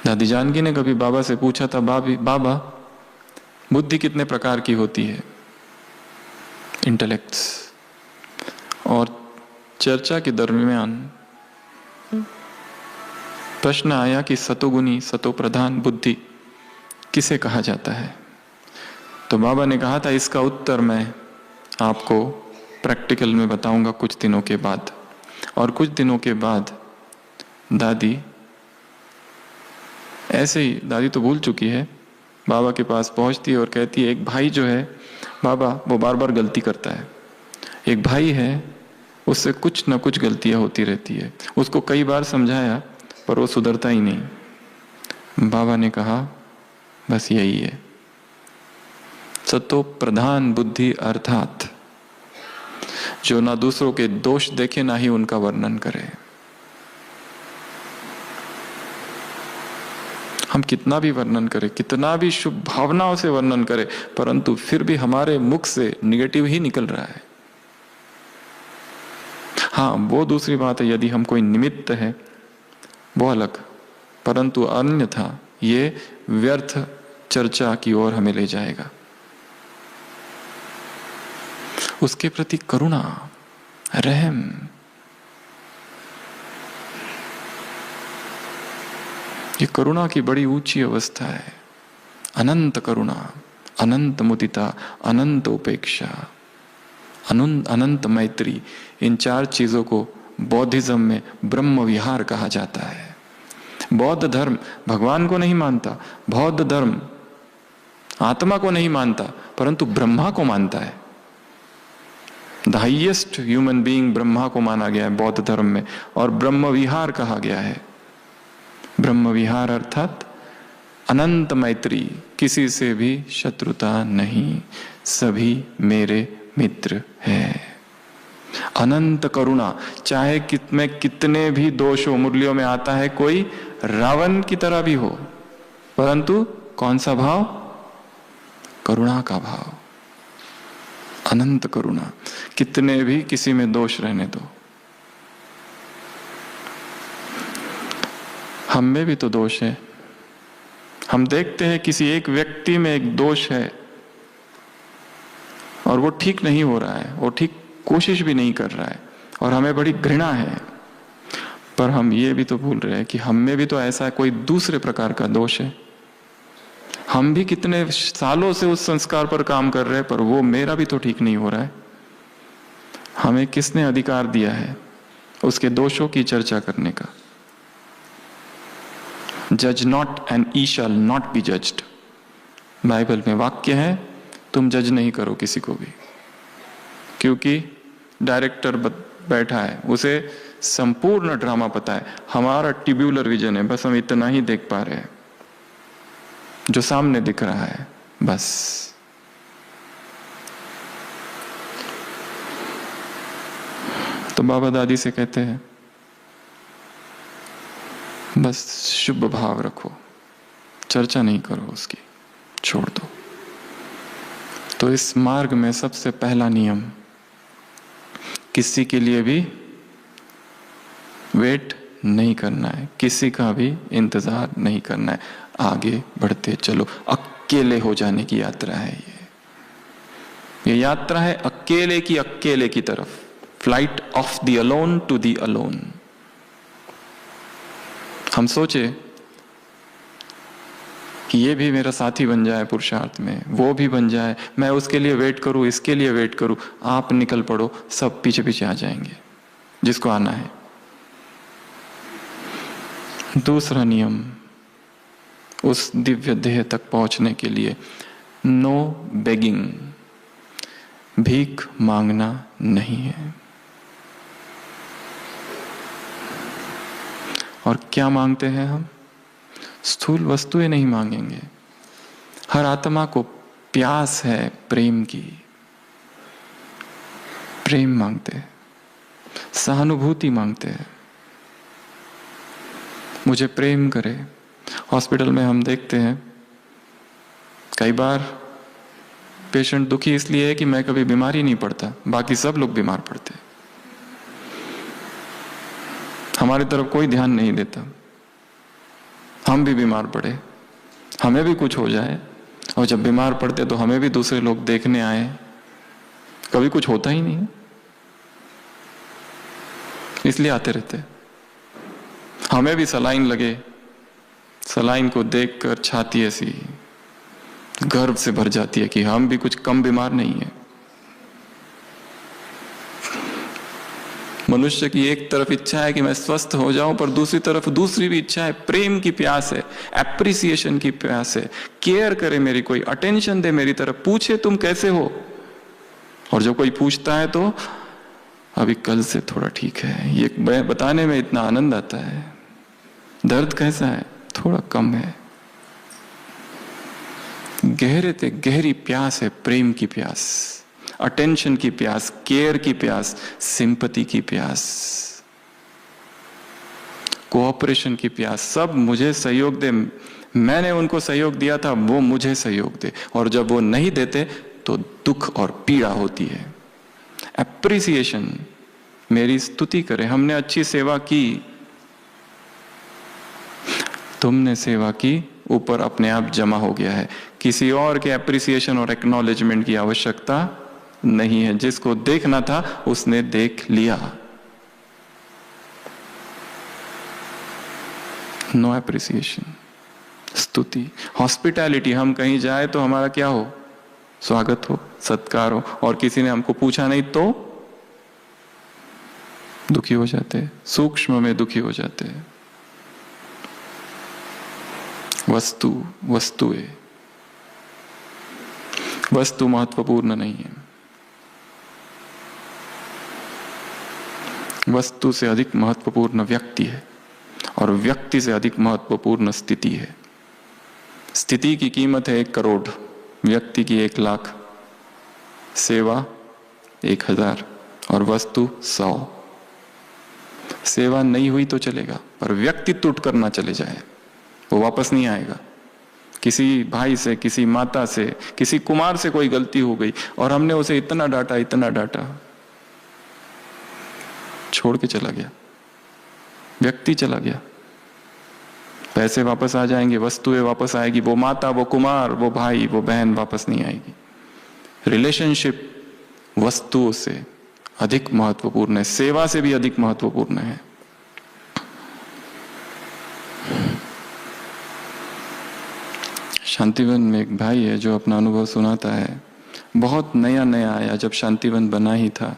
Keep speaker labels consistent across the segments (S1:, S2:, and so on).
S1: दादी जानकी ने कभी बाबा से पूछा था, बाबा बुद्धि कितने प्रकार की होती है, इंटेलेक्ट्स। और चर्चा के दरमियान प्रश्न आया कि सतोगुणी सतो प्रधान बुद्धि किसे कहा जाता है। तो बाबा ने कहा था, इसका उत्तर मैं आपको प्रैक्टिकल में बताऊंगा कुछ दिनों के बाद। और कुछ दिनों के बाद दादी ऐसे ही, दादी तो भूल चुकी है, बाबा के पास पहुंचती है और कहती है, एक भाई जो है बाबा वो बार बार गलती करता है। एक भाई है, उससे कुछ ना कुछ गलतियां होती रहती है, उसको कई बार समझाया पर वो सुधरता ही नहीं। बाबा ने कहा बस यही है सतो प्रधान बुद्धि, अर्थात जो ना दूसरों के दोष देखे ना ही उनका वर्णन करे। हम कितना भी वर्णन करें, कितना भी शुभ भावनाओं से वर्णन करें, परंतु फिर भी हमारे मुख से निगेटिव ही निकल रहा है। हाँ, वो दूसरी बात है, यदि हम कोई निमित्त है वो अलग, परंतु अन्यथा ये व्यर्थ चर्चा की ओर हमें ले जाएगा। उसके प्रति करुणा, रहम, ये करुणा की बड़ी ऊंची अवस्था है। अनंत करुणा, अनंत मुदिता, अनंत उपेक्षा, अनंत मैत्री, इन चार चीजों को बौद्धिज्म में ब्रह्म विहार कहा जाता है। बौद्ध धर्म भगवान को नहीं मानता, बौद्ध धर्म आत्मा को नहीं मानता, परंतु ब्रह्मा को मानता है। The highest human being Brahma को माना गया है बौद्ध धर्म में, और ब्रह्म विहार कहा गया है। ब्रह्म विहार अर्थात अनंत मैत्री, किसी से भी शत्रुता नहीं, सभी मेरे मित्र हैं। अनंत करुणा, चाहे कितने भी दोष हो, मुरलियों में आता है कोई रावण की तरह भी हो, परंतु कौन सा भाव? करुणा का भाव, अनंत करुणा। कितने भी किसी में दोष रहने दो, हम में भी तो दोष है। हम देखते हैं किसी एक व्यक्ति में एक दोष है और वो ठीक नहीं हो रहा है, वो ठीक कोशिश भी नहीं कर रहा है और हमें बड़ी घृणा है, पर हम ये भी तो भूल रहे हैं कि हम में भी तो ऐसा कोई दूसरे प्रकार का दोष है। हम भी कितने सालों से उस संस्कार पर काम कर रहे हैं, पर वो मेरा भी तो ठीक नहीं हो रहा है। हमें किसने अधिकार दिया है उसके दोषों की चर्चा करने का? जज not and E shall not be judged, Bible में वाक्य है, तुम जज नहीं करो किसी को भी, क्योंकि डायरेक्टर बैठा है, उसे संपूर्ण ड्रामा पता है। हमारा ट्यूब्यूलर विजन है, बस हम इतना ही देख पा रहे हैं जो सामने दिख रहा है, बस। तो बाबा दादी से कहते हैं बस शुभ भाव रखो, चर्चा नहीं करो उसकी, छोड़ दो। तो इस मार्ग में सबसे पहला नियम, किसी के लिए भी वेट नहीं करना है, किसी का भी इंतजार नहीं करना है, आगे बढ़ते चलो। अकेले हो जाने की यात्रा है ये यात्रा है अकेले की तरफ, flight of the alone to the alone. हम सोचे कि ये भी मेरा साथी बन जाए पुरुषार्थ में, वो भी बन जाए, मैं उसके लिए वेट करूं, इसके लिए वेट करूं। आप निकल पड़ो, सब पीछे पीछे आ जाएंगे जिसको आना है। दूसरा नियम, उस दिव्य देह तक पहुंचने के लिए नो बेगिंग, भीख मांगना नहीं है। और क्या मांगते हैं हम? स्थूल वस्तुएं नहीं मांगेंगे। हर आत्मा को प्यास है प्रेम की, प्रेम मांगते हैं, सहानुभूति मांगते हैं, मुझे प्रेम करे। हॉस्पिटल में हम देखते हैं कई बार पेशेंट दुखी इसलिए है कि मैं कभी बीमार ही नहीं पड़ता, बाकी सब लोग बीमार पड़ते, हमारी तरफ कोई ध्यान नहीं देता। हम भी बीमार पड़े, हमें भी कुछ हो जाए, और जब बीमार पड़ते तो हमें भी दूसरे लोग देखने आए, कभी कुछ होता ही नहीं, इसलिए आते रहते। हमें भी सलाइन लगे, सलाइन को देखकर छाती ऐसी गर्व से भर जाती है कि हम भी कुछ कम बीमार नहीं है। मनुष्य की एक तरफ इच्छा है कि मैं स्वस्थ हो जाऊं, पर दूसरी तरफ दूसरी भी इच्छा है, प्रेम की प्यास है, एप्रिसिएशन की प्यास है, केयर करे मेरी, कोई अटेंशन दे मेरी तरफ, पूछे तुम कैसे हो। और जो कोई पूछता है तो अभी कल से थोड़ा ठीक है, ये बताने में इतना आनंद आता है। दर्द कैसा है, थोड़ा कम है। गहरे से गहरी प्यास है, प्रेम की प्यास, अटेंशन की प्यास, केयर की प्यास, सिंपैथी की प्यास, कोऑपरेशन की प्यास। सब मुझे सहयोग दे, मैंने उनको सहयोग दिया था, वो मुझे सहयोग दे, और जब वो नहीं देते तो दुख और पीड़ा होती है। एप्रिसिएशन, मेरी स्तुति करे, हमने अच्छी सेवा की, तुमने सेवा की, ऊपर अपने आप जमा हो गया है। किसी और के एप्रिसिएशन और एक्नॉलेजमेंट की आवश्यकता नहीं है, जिसको देखना था उसने देख लिया। नो एप्रिसिएशन, स्तुति, हॉस्पिटैलिटी, हम कहीं जाए तो हमारा क्या हो, स्वागत हो, सत्कार हो, और किसी ने हमको पूछा नहीं तो दुखी हो जाते, सूक्ष्म में दुखी हो जाते। वस्तु, वस्तुएं, वस्तु महत्वपूर्ण नहीं है, वस्तु से अधिक महत्वपूर्ण व्यक्ति है, और व्यक्ति से अधिक महत्वपूर्ण स्थिति है। स्थिति की कीमत है 1 करोड़, व्यक्ति की 1 लाख, सेवा 1000 और वस्तु 100। सेवा नहीं हुई तो चलेगा, पर व्यक्ति टूट कर ना चले जाए, वो वापस नहीं आएगा। किसी भाई से, किसी माता से, किसी कुमार से कोई गलती हो गई और हमने उसे इतना डांटा, इतना डांटा, छोड़ के चला गया, व्यक्ति चला गया। पैसे वापस आ जाएंगे, वस्तुएं वापस आएगी, वो माता, वो कुमार, वो भाई, वो बहन वापस नहीं आएगी। रिलेशनशिप वस्तुओं से अधिक महत्वपूर्ण है, सेवा से भी अधिक महत्वपूर्ण है। शांतिवन में एक भाई है जो अपना अनुभव सुनाता है। बहुत नया नया आया, जब शांतिवन बना ही था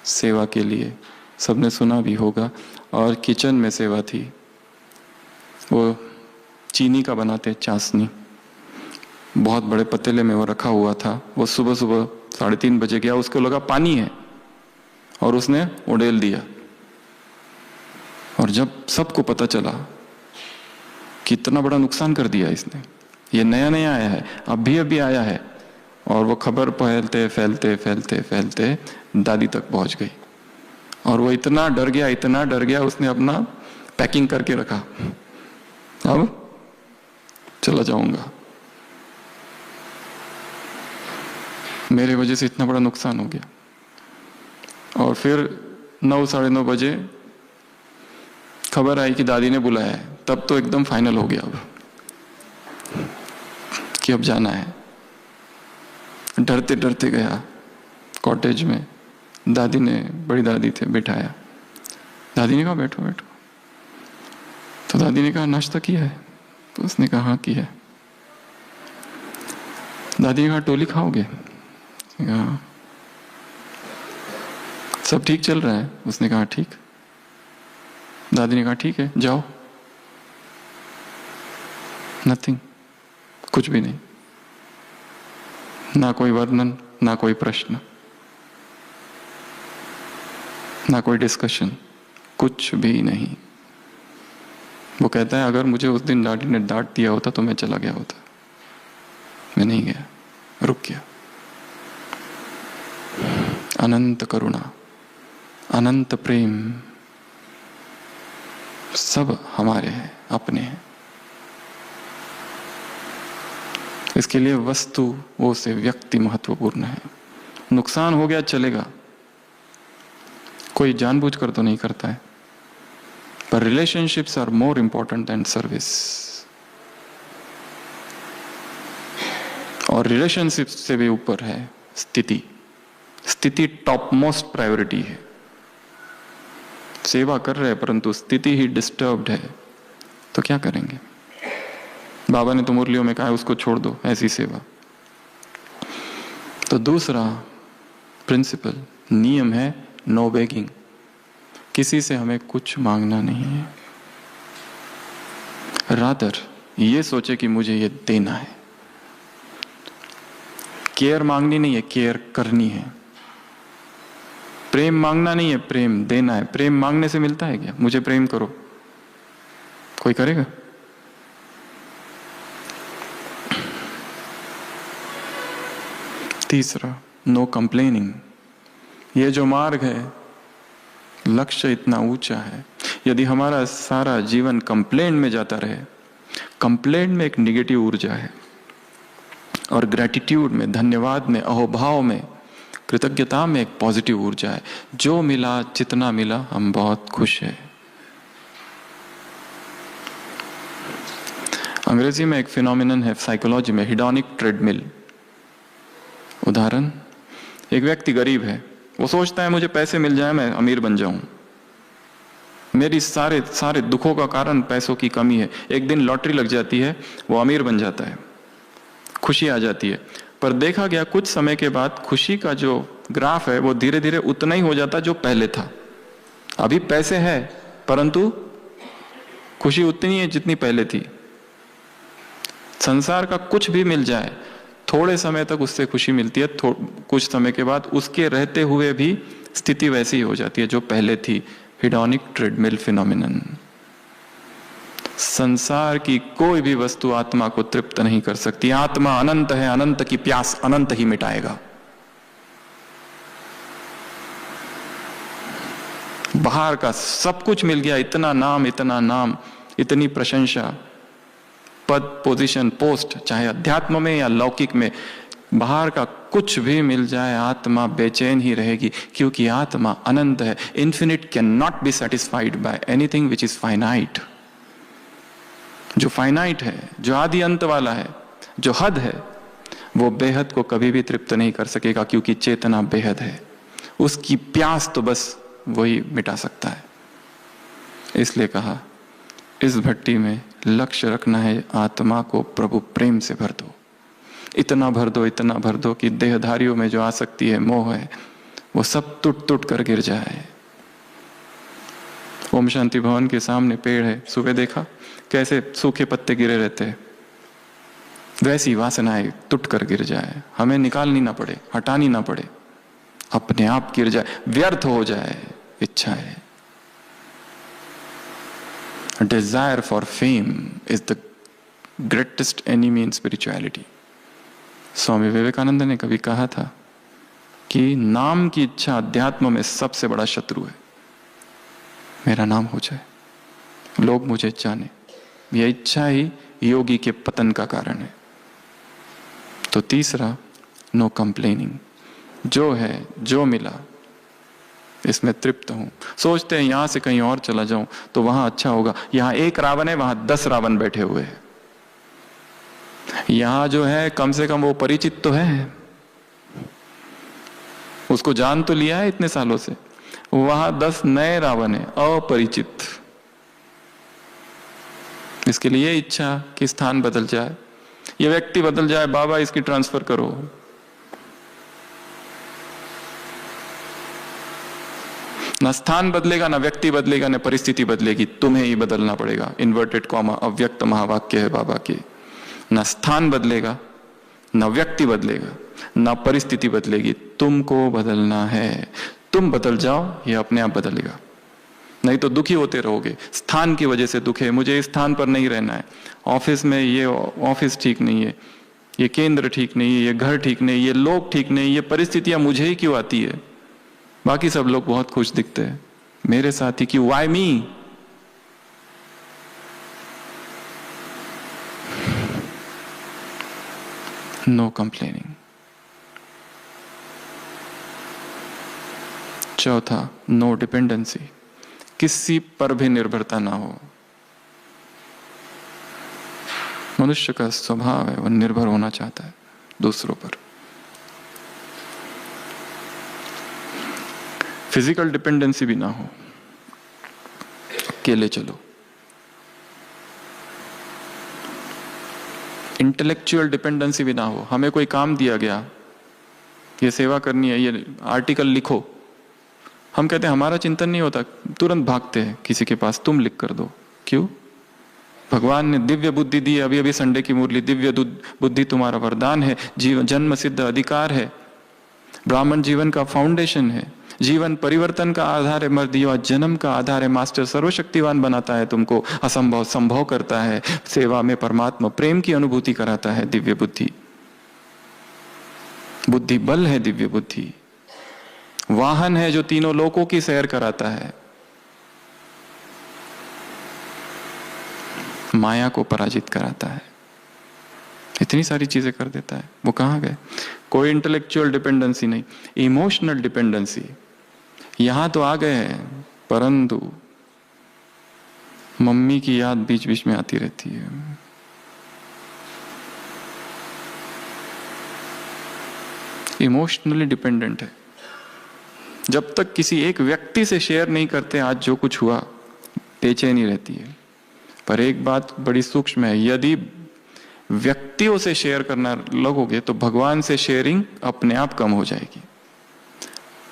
S1: सेवा के लिए, सबने सुना भी होगा, और किचन में सेवा थी। वो चीनी का बनाते चाशनी, बहुत बड़े पतीले में वो रखा हुआ था। वो सुबह सुबह 3:30 बजे गया, उसको लगा पानी है और उसने उड़ेल दिया। और जब सबको पता चला कितना बड़ा नुकसान कर दिया इसने, ये नया नया आया है, अभी आया है, और वो खबर फैलते फैलते फैलते फैलते दादी तक पहुंच गई। और वो इतना डर गया, इतना डर गया, उसने अपना पैकिंग करके रखा, अब चला जाऊंगा, मेरे वजह से इतना बड़ा नुकसान हो गया। और फिर 9, 9:30 बजे खबर आई कि दादी ने बुलाया है, तब तो एकदम फाइनल हो गया अब कि अब जाना है। डरते डरते गया कॉटेज में, दादी ने, बड़ी दादी थे, बिठाया। दादी ने कहा बैठो बैठो, तो दादी ने कहा नाश्ता किया है, तो उसने कहा हाँ किया है। दादी ने कहा टोली खाओगे, कहा सब ठीक चल रहा है, उसने कहा ठीक। दादी ने कहा ठीक है जाओ। नथिंग, कुछ भी नहीं, ना कोई वर्णन, ना कोई प्रश्न, ना कोई डिस्कशन, कुछ भी नहीं। वो कहता है अगर मुझे उस दिन दादी ने डांट दिया होता तो मैं चला गया होता, मैं नहीं गया, रुक गया। अनंत करुणा, अनंत प्रेम, सब हमारे हैं, अपने हैं। इसके लिए वस्तु वो से व्यक्ति महत्वपूर्ण है। नुकसान हो गया चलेगा, कोई जानबूझकर तो नहीं करता है, पर relationships are more important than service. और रिलेशनशिप से भी ऊपर है स्थिति। स्थिति टॉप मोस्ट प्रायोरिटी है। सेवा कर रहे हैं परंतु स्थिति ही डिस्टर्ब्ड है तो क्या करेंगे? बाबा ने तो मुरलियों में कहा है उसको छोड़ दो ऐसी सेवा। तो दूसरा प्रिंसिपल नियम है नो बेगिंग। किसी से हमें कुछ मांगना नहीं है, रादर ये सोचे कि मुझे ये देना है। केयर मांगनी नहीं है, केयर करनी है। प्रेम मांगना नहीं है, प्रेम देना है। प्रेम मांगने से मिलता है क्या? मुझे प्रेम करो, कोई करेगा? तीसरा नो कंप्लेनिंग। ये जो मार्ग है, लक्ष्य इतना ऊंचा है, यदि हमारा सारा जीवन कंप्लेन में जाता रहे, कंप्लेन में एक निगेटिव ऊर्जा है, और ग्रेटिट्यूड में, धन्यवाद में, अहोभाव में, कृतज्ञता में एक पॉजिटिव ऊर्जा है। जो मिला, जितना मिला, हम बहुत खुश हैं। अंग्रेजी में एक फिनोमिनन है साइकोलॉजी में, हिडोनिक ट्रेडमिल। उदाहरण, एक व्यक्ति गरीब है, वो सोचता है मुझे पैसे मिल जाए मैं अमीर बन जाऊं, मेरी सारे दुखों का कारण पैसों की कमी है। एक दिन लॉटरी लग जाती है, वो अमीर बन जाता है, खुशी आ जाती है। पर देखा गया कुछ समय के बाद खुशी का जो ग्राफ है वो धीरे धीरे उतना ही हो जाता जो पहले था। अभी पैसे है परंतु खुशी उतनी है जितनी पहले थी। संसार का कुछ भी मिल जाए, थोड़े समय तक उससे खुशी मिलती है, कुछ समय के बाद उसके रहते हुए भी स्थिति वैसी ही हो जाती है जो पहले थी। हिडोनिक ट्रेडमिल फिनोमिनन। संसार की कोई भी वस्तु आत्मा को तृप्त नहीं कर सकती। आत्मा अनंत है, अनंत की प्यास अनंत ही मिटाएगा। बाहर का सब कुछ मिल गया, इतना नाम, इतनी प्रशंसा, पद, पोजीशन, पोस्ट, चाहे अध्यात्म में या लौकिक में, बाहर का कुछ भी मिल जाए, आत्मा बेचैन ही रहेगी, क्योंकि आत्मा अनंत है। Infinite can not be satisfied by anything which is finite. जो फाइनाइट है, जो आदि अंत वाला है, जो हद है, वो बेहद को कभी भी तृप्त नहीं कर सकेगा, क्योंकि चेतना बेहद है। उसकी प्यास तो बस वही मिटा सकता है। इसलिए कहा, इस भट्टी में लक्ष्य रखना है, आत्मा को प्रभु प्रेम से भर दो। इतना भर दो कि देहधारियों में जो आसक्ति है, मोह है, वो सब टूट कर गिर जाए। ओम शांति भवन के सामने पेड़ है, सुबह देखा कैसे सूखे पत्ते गिरे रहते हैं, वैसी वासनाएं टूट कर गिर जाए, हमें निकालनी ना पड़े, हटानी ना पड़े, अपने आप गिर जाए, व्यर्थ हो जाए इच्छाएं। Desire for fame is the greatest enemy in spirituality. Swami Vivekananda ने कभी कहा था कि नाम की इच्छा अध्यात्म में सबसे बड़ा शत्रु है। मेरा नाम हो जाए, लोग मुझे जाने, यह इच्छा ही योगी के पतन का कारण है। तो तीसरा, नो कंप्लेनिंग। जो है, जो मिला, इसमें तृप्त हूं। सोचते हैं यहां से कहीं और चला जाऊं तो वहां अच्छा होगा। यहां एक रावण है, वहां 10 रावण बैठे हुए हैं। यहां जो है कम से कम वो परिचित तो है, उसको जान तो लिया है इतने सालों से। वहां 10 नए रावण है, अपरिचित। इसके लिए इच्छा कि स्थान बदल जाए, ये व्यक्ति बदल जाए, बाबा इसकी ट्रांसफर करो। ना स्थान बदलेगा, ना व्यक्ति बदलेगा, ना परिस्थिति बदलेगी, तुम्हें ही बदलना पड़ेगा। इन्वर्टेड कॉमा अव्यक्त महावाक्य है बाबा के। ना स्थान बदलेगा, ना व्यक्ति बदलेगा, ना परिस्थिति बदलेगी, तुमको बदलना है। तुम बदल जाओ, ये अपने आप बदलेगा। नहीं तो दुखी होते रहोगे। स्थान की वजह से दुख है, मुझे इस स्थान पर नहीं रहना है, ऑफिस में ये ऑफिस ठीक नहीं है, ये केंद्र ठीक नहीं है, ये घर ठीक नहीं, ये लोग ठीक नहीं, ये परिस्थितियां मुझे ही क्यों आती है, बाकी सब लोग बहुत खुश दिखते हैं, मेरे साथ ही क्यों, वाई मी। No complaining. चौथा, नो डिपेंडेंसी। किसी पर भी निर्भरता ना हो। मनुष्य का स्वभाव है, वह निर्भर होना चाहता है। दूसरों पर। फिजिकल डिपेंडेंसी भी ना हो, अकेले चलो। इंटेलेक्चुअल डिपेंडेंसी भी ना हो, हमें कोई काम दिया गया, ये सेवा करनी है, ये आर्टिकल लिखो, हम कहते हैं हमारा चिंतन नहीं होता, तुरंत भागते हैं किसी के पास, तुम लिख कर दो। क्यों? भगवान ने दिव्य बुद्धि दी, अभी अभी संडे की मुरली, दिव्य बुद्धि तुम्हारा वरदान है, जीवन जन्म सिद्ध अधिकार है, ब्राह्मण जीवन का फाउंडेशन है, जीवन परिवर्तन का आधार है, मर्द युवा जन्म का आधार है, मास्टर सर्वशक्तिवान बनाता है तुमको, असंभव संभव करता है, सेवा में परमात्मा प्रेम की अनुभूति कराता है दिव्य बुद्धि। बुद्धि बल है दिव्य बुद्धि, वाहन है जो तीनों लोकों की सैर कराता है, माया को पराजित कराता है, इतनी सारी चीजें कर देता है। वो कहां गए? कोई इंटेलेक्चुअल डिपेंडेंसी नहीं, इमोशनल डिपेंडेंसी यहां तो आ गए हैं, परंतु मम्मी की याद बीच बीच में आती रहती है। इमोशनली डिपेंडेंट है। जब तक किसी एक व्यक्ति से शेयर नहीं करते आज जो कुछ हुआ, बेचैनी रहती है। पर एक बात बड़ी सूक्ष्म है, यदि व्यक्तियों से शेयर करना लगोगे तो भगवान से शेयरिंग अपने आप कम हो जाएगी।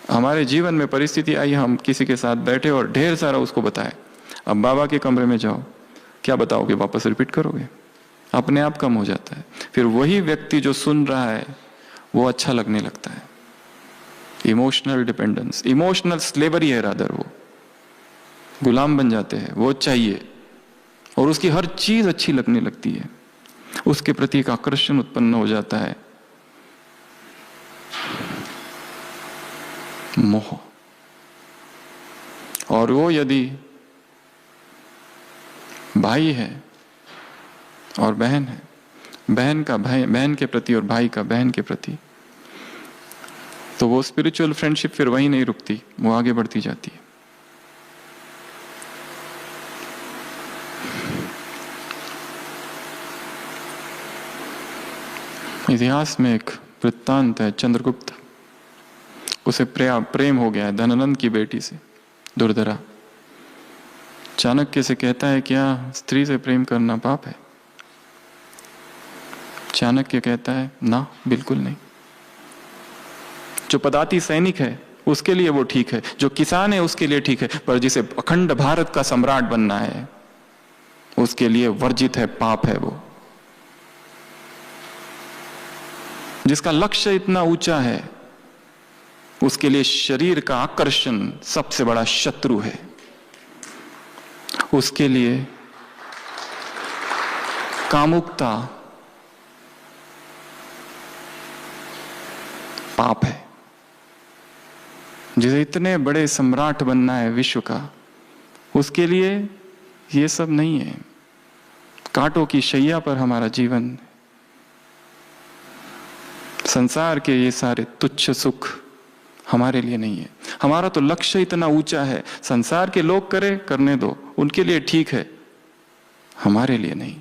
S1: हमारे जीवन में परिस्थिति आई, हम किसी के साथ बैठे और ढेर सारा उसको बताए, अब बाबा के कमरे में जाओ, क्या बताओगे? वापस रिपीट करोगे? अपने आप कम हो जाता है। फिर वही व्यक्ति जो सुन रहा है वो अच्छा लगने लगता है। इमोशनल डिपेंडेंस, इमोशनल स्लेवरी है रादर, वो गुलाम बन जाते हैं, वो चाहिए और उसकी हर चीज अच्छी लगने लगती है, उसके प्रति एक आकर्षण उत्पन्न हो जाता है, मोह। और वो यदि भाई है और बहन है, बहन का भाई बहन के प्रति और भाई का बहन के प्रति, तो वो स्पिरिचुअल फ्रेंडशिप फिर वही नहीं रुकती, वो आगे बढ़ती जाती है। इतिहास में एक वृत्तांत है, चंद्रगुप्त, उसे प्रेम हो गया है धनानंद की बेटी से, दुर्धरा। चाणक्य से कहता है क्या स्त्री से प्रेम करना पाप है? चाणक्य कहता है ना, बिल्कुल नहीं। जो पदाती सैनिक है उसके लिए वो ठीक है, जो किसान है उसके लिए ठीक है, पर जिसे अखंड भारत का सम्राट बनना है उसके लिए वर्जित है, पाप है वो। जिसका लक्ष्य इतना ऊंचा है उसके लिए शरीर का आकर्षण सबसे बड़ा शत्रु है, उसके लिए कामुकता पाप है। जिसे इतने बड़े सम्राट बनना है विश्व का, उसके लिए ये सब नहीं है। कांटों की शैया पर हमारा जीवन, संसार के ये सारे तुच्छ सुख हमारे लिए नहीं है। हमारा तो लक्ष्य इतना ऊंचा है, संसार के लोग करने दो, उनके लिए ठीक है, हमारे लिए नहीं।